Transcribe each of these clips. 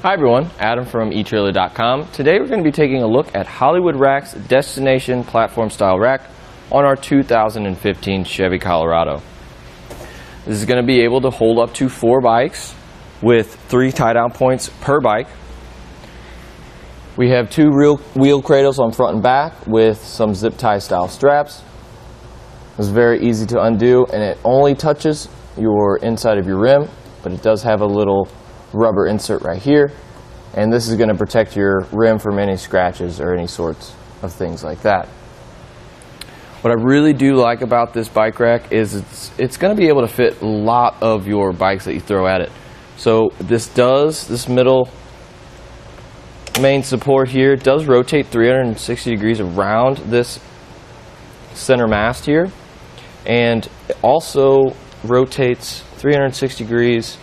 Hi everyone, Adam from etrailer.Com. Today we're going to be taking a look at Hollywood Rack's destination platform style rack on our 2015 Chevy Colorado. This is going to be able to hold up to 4 bikes with 3 tie down points per bike. We have 2 real wheel cradles on front and back with some zip tie style straps. It's very easy to undo and it only touches your inside of your rim, but it does have a little rubber insert right here, and this is going to protect your rim from any scratches or any sorts of things like that. What I really do like about this bike rack is it's going to be able to fit a lot of your bikes that you throw at it. So this middle main support here does rotate 360 degrees around this center mast here, and it also rotates 360 degrees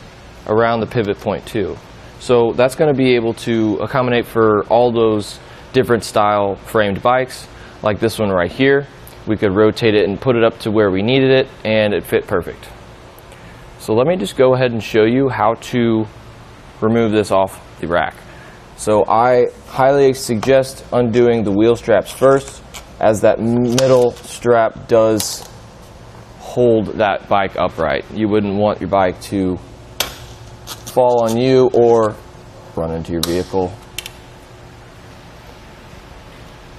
around the pivot point too. So that's going to be able to accommodate for all those different style framed bikes, like this one right here. We could rotate it and put it up to where we needed it, and it fit perfect. So let me just go ahead and show you how to remove this off the rack. So I highly suggest undoing the wheel straps first, as that middle strap does hold that bike upright. You wouldn't want your bike to fall on you or run into your vehicle.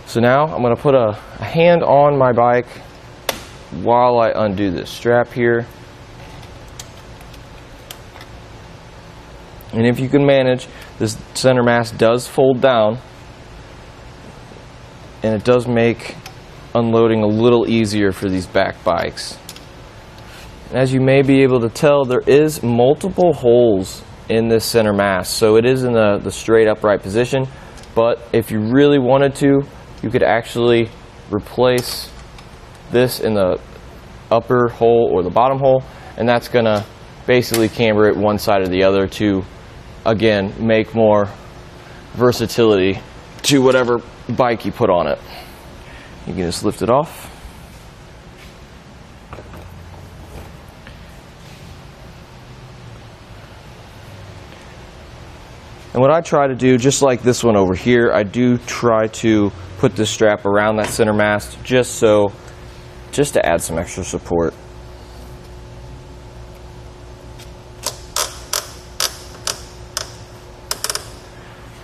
So now I'm going to put a hand on my bike while I undo this strap here. And if you can manage, this center mast does fold down, and it does make unloading a little easier for these back bikes. As you may be able to tell, there is multiple holes in this center mast, so it is in the straight upright position, but if you really wanted to, you could actually replace this in the upper hole or the bottom hole, and that's going to basically camber it one side or the other to, again, make more versatility to whatever bike you put on it. You can just lift it off. And what I try to do, just like this one over here, I do try to put this strap around that center mast just to add some extra support.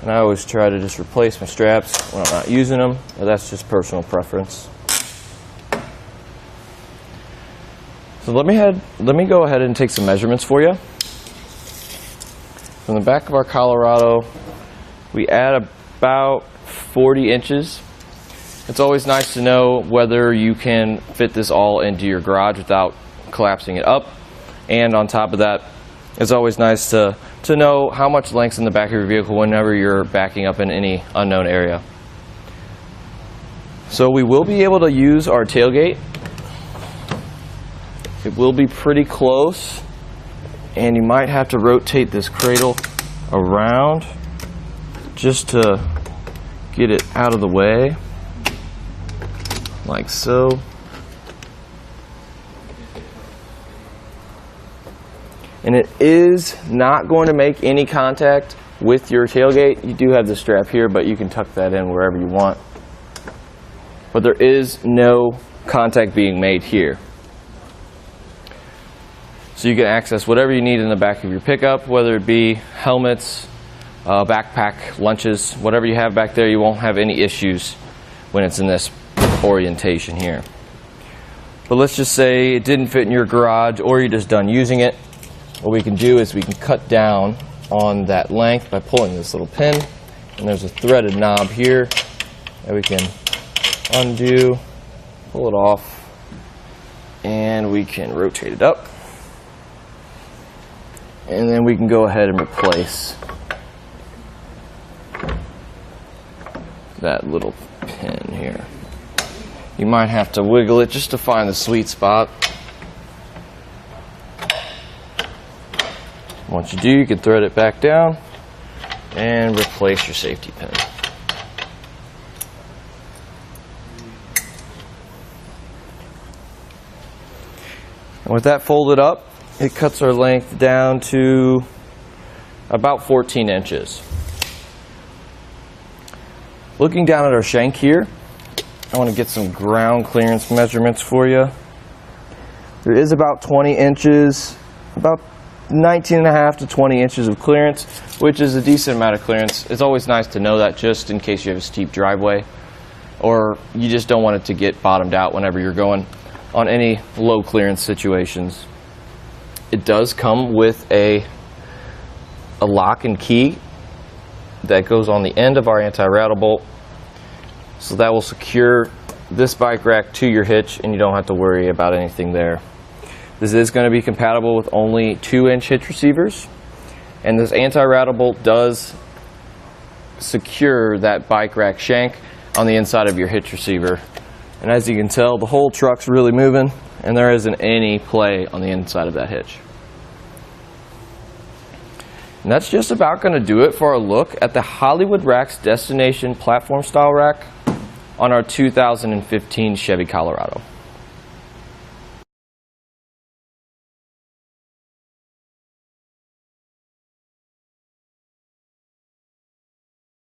And I always try to just replace my straps when I'm not using them, but that's just personal preference. So let me go ahead and take some measurements for you. From the back of our Colorado, we add about 40 inches. It's always nice to know whether you can fit this all into your garage without collapsing it up. And on top of that, it's always nice to know how much length's in the back of your vehicle whenever you're backing up in any unknown area. So we will be able to use our tailgate. It will be pretty close, and you might have to rotate this cradle around just to get it out of the way, like so. And it is not going to make any contact with your tailgate. You do have the strap here, but you can tuck that in wherever you want. But there is no contact being made here. So you can access whatever you need in the back of your pickup, whether it be helmets, backpack, lunches, whatever you have back there. You won't have any issues when it's in this orientation here. But let's just say it didn't fit in your garage, or you're just done using it. What we can do is we can cut down on that length by pulling this little pin, and there's a threaded knob here that we can undo, pull it off, and we can rotate it up. And then we can go ahead and replace that little pin here. You might have to wiggle it just to find the sweet spot. Once you do, you can thread it back down and replace your safety pin. And with that folded up, it cuts our length down to about 14 inches. Looking down at our shank here, I want to get some ground clearance measurements for you. There is about 20 inches, about 19.5 to 20 inches of clearance, which is a decent amount of clearance. It's always nice to know that just in case you have a steep driveway or you just don't want it to get bottomed out whenever you're going on any low clearance situations. It does come with a lock and key that goes on the end of our anti-rattle bolt, so that will secure this bike rack to your hitch and you don't have to worry about anything there. This is going to be compatible with only 2-inch hitch receivers, and this anti-rattle bolt does secure that bike rack shank on the inside of your hitch receiver. And as you can tell, the whole truck's really moving and there isn't any play on the inside of that hitch. And that's just about going to do it for our look at the Hollywood Racks Destination Platform Style Rack on our 2015 Chevy Colorado.